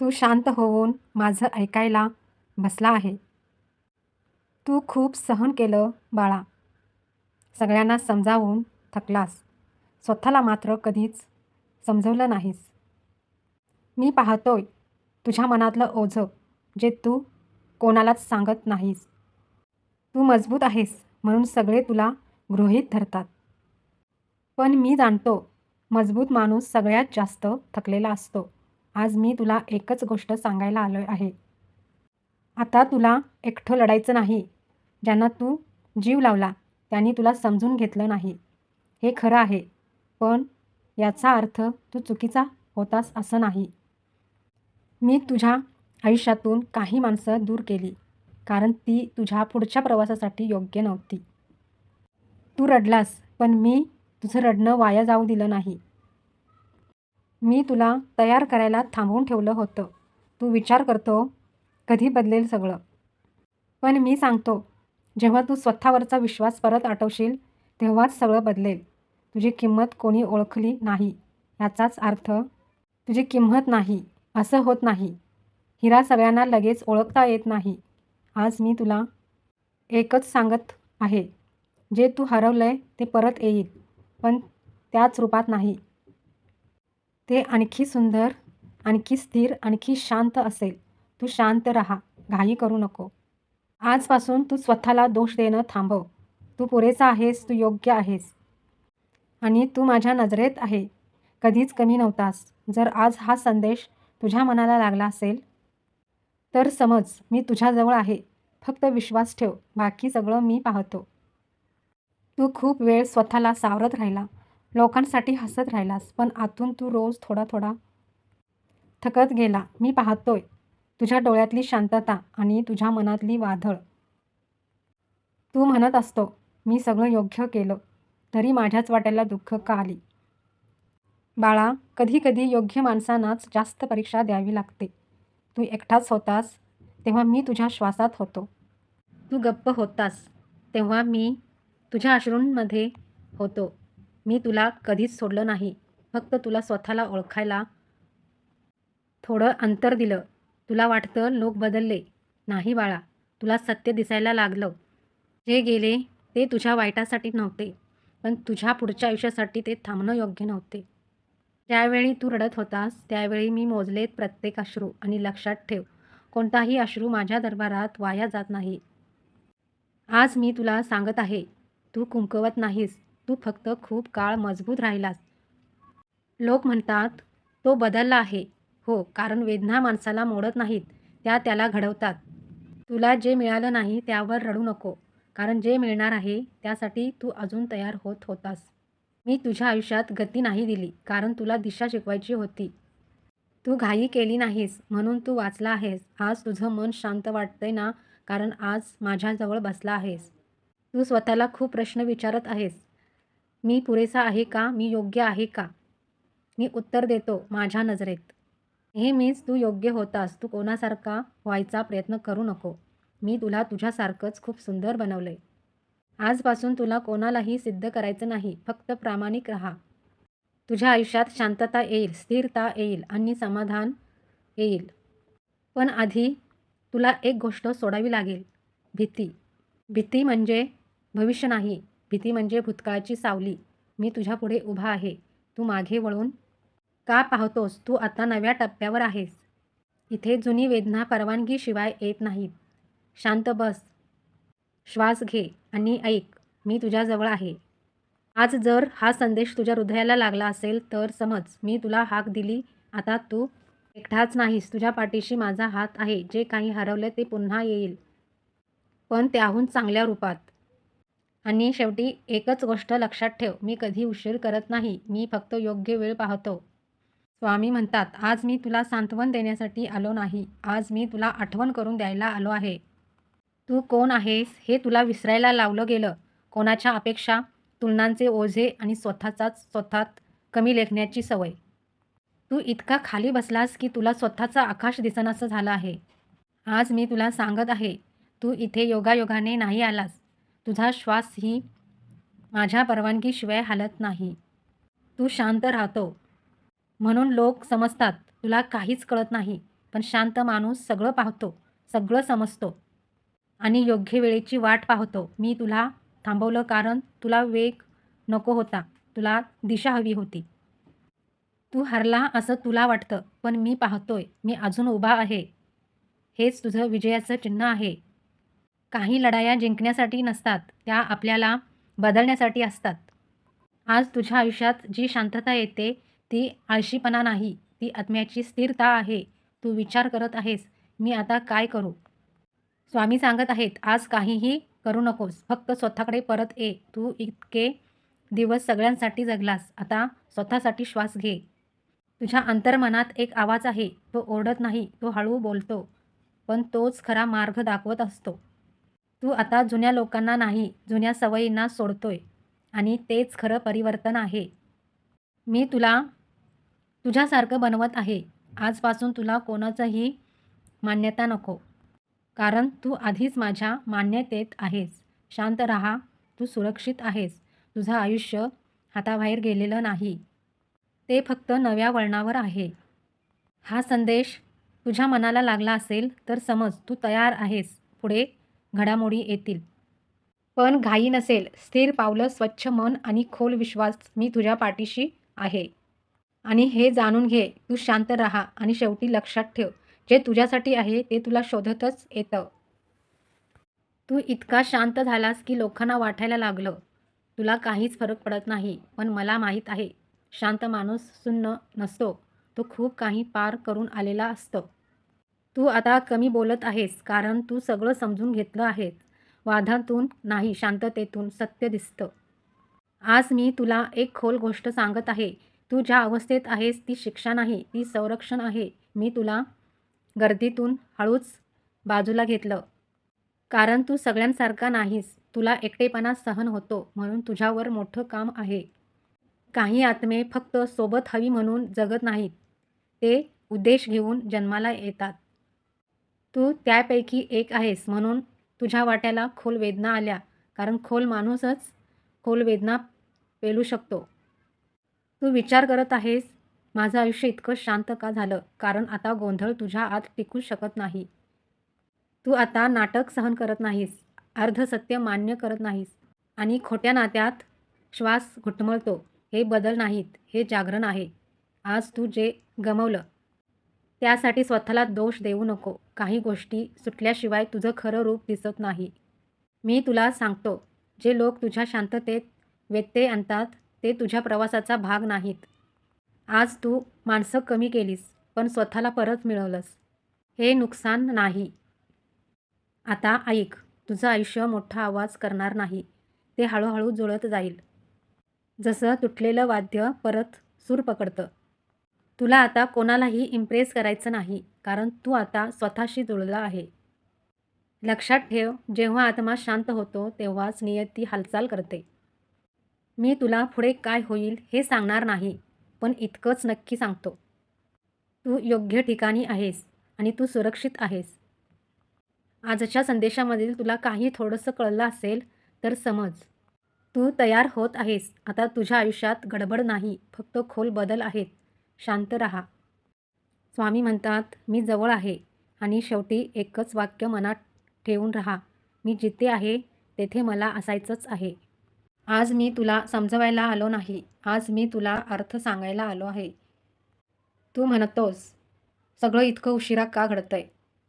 तू शांत होऊन माझं ऐकायला बसला आहे. तू खूप सहन केलं बाळा. सगळ्यांना समजावून थकलास. स्वतःला मात्र कधीच समजवलं नाहीस. मी पाहतोय तुझ्या मनातलं ओझं जे तू कोणालाच सांगत नाहीस. तू मजबूत आहेस म्हणून सगळे तुला गृहीत धरतात. पण मी जाणतो मजबूत माणूस सगळ्यात जास्त थकलेला असतो. आज मी तुला एकच गोष्ट सांगायला आलो आहे. आता तुला एकटं लढायचं नाही. ज्यांना तू जीव लावला त्यांनी तुला समजून घेतलं नाही. हे खरं आहे. पण याचा अर्थ तू चुकीचा होतास असं नाही. मी तुझ्या आयुष्यातून काही माणसं दूर केली कारण ती तुझ्या पुढच्या प्रवासासाठी योग्य नव्हती. तू रडलास पण मी तुझं रडणं वाया जाऊ दिलं नाही. मी तुला तयार करायला थांबवून ठेवलं होतं. तू विचार करतो कधी बदलेल सगळं. पण मी सांगतो जेव्हा तू स्वतःवरचा विश्वास परत आठवशील तेव्हाच सगळं बदलेल. तुझी किंमत कोणी ओळखली नाही याचाच अर्थ तुझी किंमत नाही असं होत नाही. हिरा सगळ्यांना लगेच ओळखता येत नाही. आज मी तुला एकच सांगत आहे. जे तू हरवलंय ते परत येईल. पण त्याच रूपात नाही. ते आणखी सुंदर, आणखी स्थिर, आणखी शांत असेल. तू शांत राहा. घाई करू नको. आजपासून तू स्वतःला दोष देणं थांबव. तू पुरेसा आहेस. तू योग्य आहेस. आणि तू माझ्या नजरेत आहे. कधीच कमी नव्हतास. जर आज हा संदेश तुझ्या मनाला लागला असेल तर समज मी तुझ्याजवळ आहे. फक्त विश्वास ठेव. बाकी सगळं मी पाहतो. तू खूप वेळ स्वतःला सावरत राहिला. लोकांसाठी हसत राहिलास. पण आतून तू रोज थोडा थोडा थकत गेला. मी पाहतोय तुझ्या डोळ्यातली शांतता आणि तुझ्या मनातली वादळ. तू म्हणत असतो मी सगळं योग्य केलं तरी माझ्याच वाट्याला दुःख का आली. बाळा कधी कधी योग्य माणसांनाच जास्त परीक्षा द्यावी लागते. तू एकटाच होतास तेव्हा मी तुझ्या श्वासात होतो. तू गप्प होतास तेव्हा मी तुझ्या अश्रूंमध्ये होतो. मी तुला कधीच सोडलं नाही. फक्त तुला स्वतःला ओळखायला थोडं अंतर दिलं. तुला वाटतं लोक बदलले. नाही बाळा, तुला सत्य दिसायला लागलं. जे गेले ते तुझ्या वाईटासाठी नव्हते, पण तुझ्या पुढच्या आयुष्यासाठी ते थांबणं योग्य नव्हते. ज्यावेळी तू रडत होतास त्यावेळी मी मोजलेत प्रत्येक अश्रू. आणि लक्षात ठेव, कोणताही अश्रू माझ्या दरबारात वाया जात नाही. आज मी तुला सांगत आहे, तू कुंकवत नाहीस. तू फक्त खूप काळ मजबूत राहिलास. लोक म्हणतात तो बदलला आहे. हो, कारण वेदना माणसाला मोडत नाहीत, त्या त्याला घडवतात. तुला जे मिळालं नाही त्यावर रडू नको. कारण जे मिळणार आहे त्यासाठी तू अजून तयार होत होतास. मी तुझ्या आयुष्यात गती नाही दिली कारण तुला दिशा शिकवायची होती. तू घाई केली नाहीस म्हणून तू वाचला आहेस. आज तुझं मन शांत वाटतंय ना, कारण आज माझ्याजवळ बसला आहेस. तू स्वतःला खूप प्रश्न विचारत आहेस. मी पुरेसा आहे का? मी योग्य आहे का? मी उत्तर देतो माझ्या नजरेत. नेहमीच तू योग्य होतास. तू कोणासारखा व्हायचा प्रयत्न करू नको. मी तुला तुझ्यासारखंच खूप सुंदर बनवलंय. आजपासून तुला कोणालाही सिद्ध करायचं नाही. फक्त प्रामाणिक राहा. तुझ्या आयुष्यात शांतता येईल, स्थिरता येईल आणि समाधान येईल. पण आधी तुला एक गोष्ट सोडावी लागेल. भीती. भीती म्हणजे भविष्य नाही. भीती म्हणजे भूतकाळाची सावली. मी तुझ्यापुढे उभा आहे. तू मागे वळून का पाहतोस? तू आता नव्या टप्प्यावर आहेस. इथे जुनी वेदना परवानगीशिवाय येत नाहीत. शांत बस. श्वास घे आणि ऐक. मी तुझ्याजवळ आहे. आज जर हा संदेश तुझ्या हृदयाला लागला असेल तर समज मी तुला हाक दिली. आता तू एकटाच नाहीस. तुझ्या पाठीशी माझा हात आहे. जे काही हरवलं ते पुन्हा येईल. पण त्याहून चांगल्या रूपात. आणि शेवटी एकच गोष्ट लक्षात ठेव. मी कधी उशीर करत नाही. मी फक्त योग्य वेळ पाहतो. स्वामी म्हणतात, आज मी तुला सांत्वन देण्यासाठी आलो नाही. आज मी तुला आठवण करून द्यायला आलो आहे. तू कोण आहेस हे तुला विसरायला लावलं गेलं. कोणाच्या अपेक्षा, तुलनांचे ओझे आणि स्वतःचाच स्वतःत कमी लेखण्याची सवय. तू इतका खाली बसलास की तुला स्वतःचा आकाश दिसेनासं झालं आहे. आज मी तुला सांगत आहे, तू इथे योगायोगाने नाही आलास. तुझा श्वासही माझ्या परवानगीशिवाय हालत नाही. तू शांत राहतो म्हणून लोक समजतात तुला काहीच कळत नाही. पण शांत माणूस सगळं पाहतो, सगळं समजतो आणि योग्य वेळेची वाट पाहतो. मी तुला थांबवलं कारण तुला वेग नको होता, तुला दिशा हवी होती. तू हरला असं तुला वाटतं, पण मी पाहतोय, मी अजून उभा आहे. हेच तुझं विजयाचं चिन्ह आहे. काही लढाया जिंकण्यासाठी नसतात, त्या आपल्याला बदलण्यासाठी असतात. आज तुझ्या आयुष्यात जी शांतता येते, ती आळशीपणा नाही, ती आत्म्याची स्थिरता आहे. तू विचार करत आहेस, मी आता काय करू? स्वामी सांगत आहेत, आज काहीही करू नकोस. फक्त स्वतःकडे परत ये. तू इतके दिवस सगळ्यांसाठी जगलास. आता स्वतःसाठी श्वास घे. तुझ्या अंतर्मनात एक आवाज आहे. तो ओरडत नाही, तो हळू बोलतो. पण तोच खरा मार्ग दाखवत असतो. तू आता जुन्या लोकांना नाही, जुन्या सवयींना सोडतोय आणि तेच खरं परिवर्तन आहे. मी तुला तुझ्यासारखं बनवत आहे. आजपासून तुला कोणाचंही मान्यता नको. कारण तू आधीच माझ्या मान्यतेत आहेस. शांत राहा. तू सुरक्षित आहेस. तुझं आयुष्य हाताबाहेर गेलेलं नाही. ते फक्त नव्या वळणावर आहे. हा संदेश तुझ्या मनाला लागला असेल तर समज तू तयार आहेस. पुढे घडामोडी येतील. पण घाई नसेल. स्थिर पावलं, स्वच्छ मन आणि खोल विश्वास. मी तुझ्या पाठीशी आहे. आणि हे जाणून घे, तू शांत राहा आणि शेवटी लक्षात ठेव, जे तुझ्यासाठी आहे ते तुला शोधतच येतं. तू इतका शांत झालास की लोकांना वाटायला लागलं, तुला काहीच फरक पडत नाही. पण मला माहीत आहे, शांत माणूस सुन्न नसतो. तो खूप काही पार करून आलेला असतो. तू आता कमी बोलत आहेस कारण तू सगळं समजून घेतलं आहेस. वादातून नाही, शांततेतून सत्य दिसतं. आज मी तुला एक खोल गोष्ट सांगत आहे. तू ज्या अवस्थेत आहेस ती शिक्षा नाही, ती संरक्षण आहे. मी तुला गर्दीतून हळूच बाजूला घेतलं. कारण तू सगळ्यांसारखा नाहीस. तुला एकटेपणा सहन होतो म्हणून तुझ्यावर मोठं काम आहे. काही आत्मे फक्त सोबत हवी म्हणून जगत नाहीत. ते उद्देश घेऊन जन्माला येतात. तू त्यापैकी एक आहेस म्हणून तुझ्या वाट्याला खोल वेदना आल्या. कारण खोल माणूसच खोल वेदना पेलू शकतो. तू विचार करत आहेस, माझं आयुष्य इतकं शांत का झालं? कारण आता गोंधळ तुझ्या आत टिकू शकत नाही. तू आता नाटक सहन करत नाहीस, अर्धसत्य मान्य करत नाहीस आणि खोट्या नात्यात श्वास घुटमळतो. हे बदल नाहीत, हे जागरण आहे. आज तू जे गमावलं, त्यासाठी स्वतःला दोष देऊ नको. काही गोष्टी सुटल्याशिवाय तुझं खरं रूप दिसत नाही. मी तुला सांगतो, जे लोक तुझ्या शांततेत व्यत्यय आणतात, ते तुझ्या प्रवासाचा भाग नाहीत. आज तू माणसं कमी केलीस, पण स्वतःला परत मिळवलंस. हे नुकसान नाही. आता ऐक, तुझं आयुष्य मोठा आवाज करणार नाही. ते हळूहळू जुळत जाईल. जसं तुटलेलं वाद्य परत सूर पकडतं. तुला आता कोणालाही इम्प्रेस करायचं नाही, कारण तू आता स्वतःशी जुळला आहे. लक्षात ठेव, जेव्हा आत्मा शांत होतो, तेव्हाच नियती हालचाल करते. मी तुला पुढे काय होईल हे सांगणार नाही, पण इतकंच नक्की सांगतो. तू योग्य ठिकाणी आहेस आणि तू सुरक्षित आहेस. आजच्या संदेशामधील तुला काही थोडंसं कळलं असेल तर समज, तू तयार होत आहेस. आता तुझ्या आयुष्यात गडबड नाही, फक्त खोल बदल आहेत. शांत राहा. स्वामी म्हणतात, मी जवळ आहे. आणि शेवटी एकच वाक्य मनात ठेवून राहा, मी जिथे आहे तेथे मला असायचंच आहे. आज मी तुला समजवायला आलो नाही, आज मी तुला अर्थ सांगायला आलो आहे. तू म्हणतोस, सगळं इतकं उशिरा का घडतंय?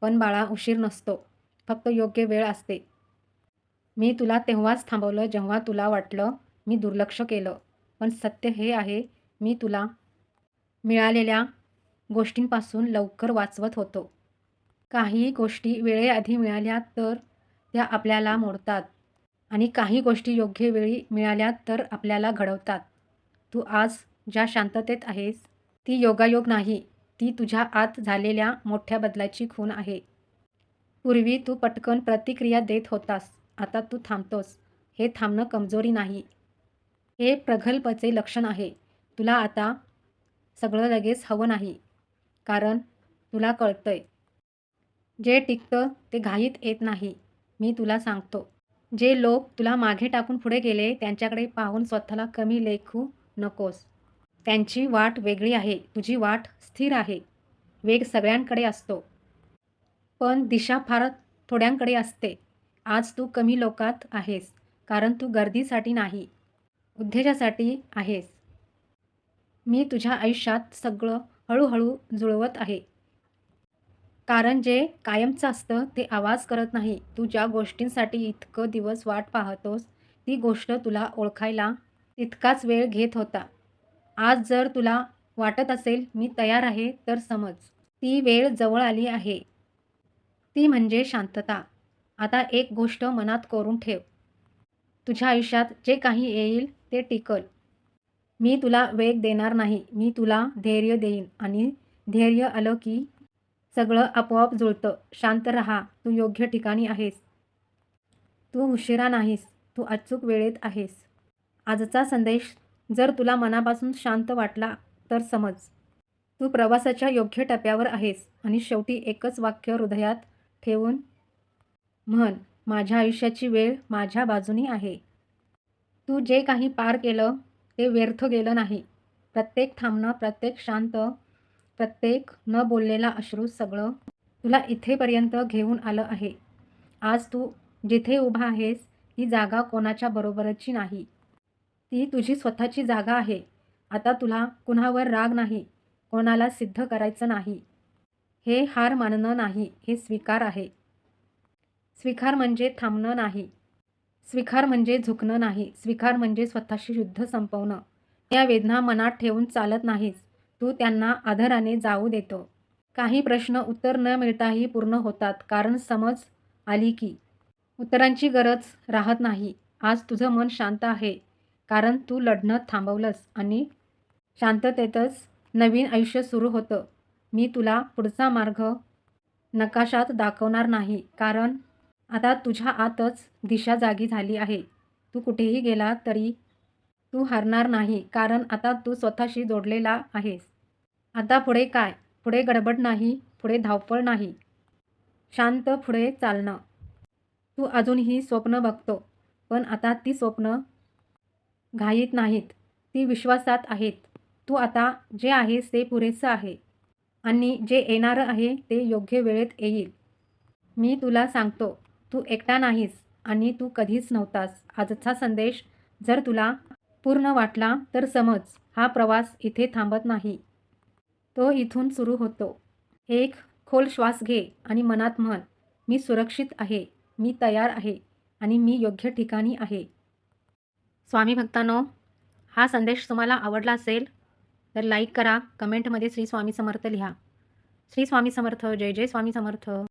पण बाळा, उशीर नसतो, फक्त योग्य वेळ असते. मी तुला तेव्हाच थांबवलं जेव्हा तुला वाटलं मी दुर्लक्ष केलं. पण सत्य हे आहे, मी तुला मिळालेल्या गोष्टींपासून लवकर वाचवत होतो. काही गोष्टी वेळेआधी मिळाल्या तर त्या आपल्याला मोडतात आणि काही गोष्टी योग्य वेळी मिळाल्या तर आपल्याला घडवतात. तू आज ज्या शांततेत आहेस, ती योगायोग नाही, ती तुझ्या आत झालेल्या मोठ्या बदलाची खूण आहे. पूर्वी तू पटकन प्रतिक्रिया देत होतास, आता तू थांबतोस. हे थांबणं कमजोरी नाही, हे प्रगल्भतेचे लक्षण आहे. तुला आता सगळं लगेच हवं नाही, कारण तुला कळतंय, जे टिकतं ते घाईत येत नाही. मी तुला सांगतो, जे लोक तुला मागे टाकून पुढे गेले, त्यांच्याकडे पाहून स्वतःला कमी लेखू नकोस. त्यांची वाट वेगळी आहे, तुझी वाट स्थिर आहे. वेग सगळ्यांकडे असतो, पण दिशा फार थोड्यांकडे असते. आज तू कमी लोकात आहेस, कारण तू गर्दीसाठी नाही, उद्देशासाठी आहेस. मी तुझ्या आयुष्यात सगळं हळूहळू जुळवत आहे. कारण जे कायमचं असतं ते आवाज करत नाही. तू ज्या गोष्टींसाठी इतकं दिवस वाट पाहतोस, ती गोष्ट तुला ओळखायला तितकाच वेळ घेत होता. आज जर तुला वाटत असेल, मी तयार आहे, तर समज, ती वेळ जवळ आली आहे. ती म्हणजे शांतता. आता एक गोष्ट मनात कोरून ठेव. तुझ्या आयुष्यात जे काही येईल ते टिकल. मी तुला वेग देणार नाही. मी तुला धैर्य देईन आणि धैर्य आलं की सगळं आपोआप जुळतं. शांत रहा. तू योग्य ठिकाणी आहेस. तू उशिरा नाहीस. तू अचूक वेळेत आहेस. आजचा संदेश जर तुला मनापासून शांत वाटला तर समज, तू प्रवासाच्या योग्य टप्प्यावर आहेस आणि शेवटी एकच वाक्य हृदयात ठेवून म्हण, माझ्या आयुष्याची वेळ माझ्या बाजूनी आहे. तू जे काही पार केलं ते व्यर्थ गेलं नाही. प्रत्येक थांबणं, प्रत्येक शांत, प्रत्येक न बोललेला अश्रू सगळं तुला इथेपर्यंत घेऊन आलं आहे. आज तू जिथे उभा आहेस ती जागा कोणाच्या बरोबरची नाही. ती तुझी स्वतःची जागा आहे. आता तुला कुणावर राग नाही, कोणाला सिद्ध करायचं नाही. हे हार मानणं नाही, हे स्वीकार आहे. स्वीकार म्हणजे थांबणं नाही. स्वीकार म्हणजे झुकणं नाही. स्वीकार म्हणजे स्वतःशी युद्ध संपवणं. या वेदना मनात ठेवून चालत नाहीस. तू त्यांना आदराने जाऊ देतो. काही प्रश्न उत्तर न मिळताही पूर्ण होतात, कारण समज आली की उत्तरांची गरज राहत नाही. आज तुझं मन शांत आहे, कारण तू लढणं थांबवलंस आणि शांततेतच नवीन आयुष्य सुरू होतं. मी तुला पुढचा मार्ग नकाशात दाखवणार नाही, कारण आता तुझ्या आतच दिशा जागी झाली आहे. तू कुठेही गेला तरी तू हरणार नाही, कारण आता तू स्वतःशी जोडलेला आहेस. आता पुढे काय? पुढे गडबड नाही, पुढे धावपळ नाही. शांत पुढे चालणं. तू अजूनही स्वप्न बघतो, पण आता ती स्वप्न घाईत नाहीत. ती विश्वासात आहेत. तू आता जे आहेस ते पुरेसं आहे आणि जे येणारं आहे ते योग्य वेळेत येईल. मी तुला सांगतो, तू एकटा नाहीस आणि तू कधीच नव्हतास. आजचा संदेश जर तुला पूर्ण वाटला तर समज, हा प्रवास इथे थांबत नाही. तो इथून सुरू होतो. एक खोल श्वास घे आणि मनात म्हण, मी सुरक्षित आहे, मी तयार आहे आणि मी योग्य ठिकाणी आहे. स्वामी भक्तांनो, हा संदेश तुम्हाला आवडला असेल तर लाईक करा, कमेंटमध्ये श्री स्वामी समर्थ लिहा. श्री स्वामी समर्थ. जय जय स्वामी समर्थ.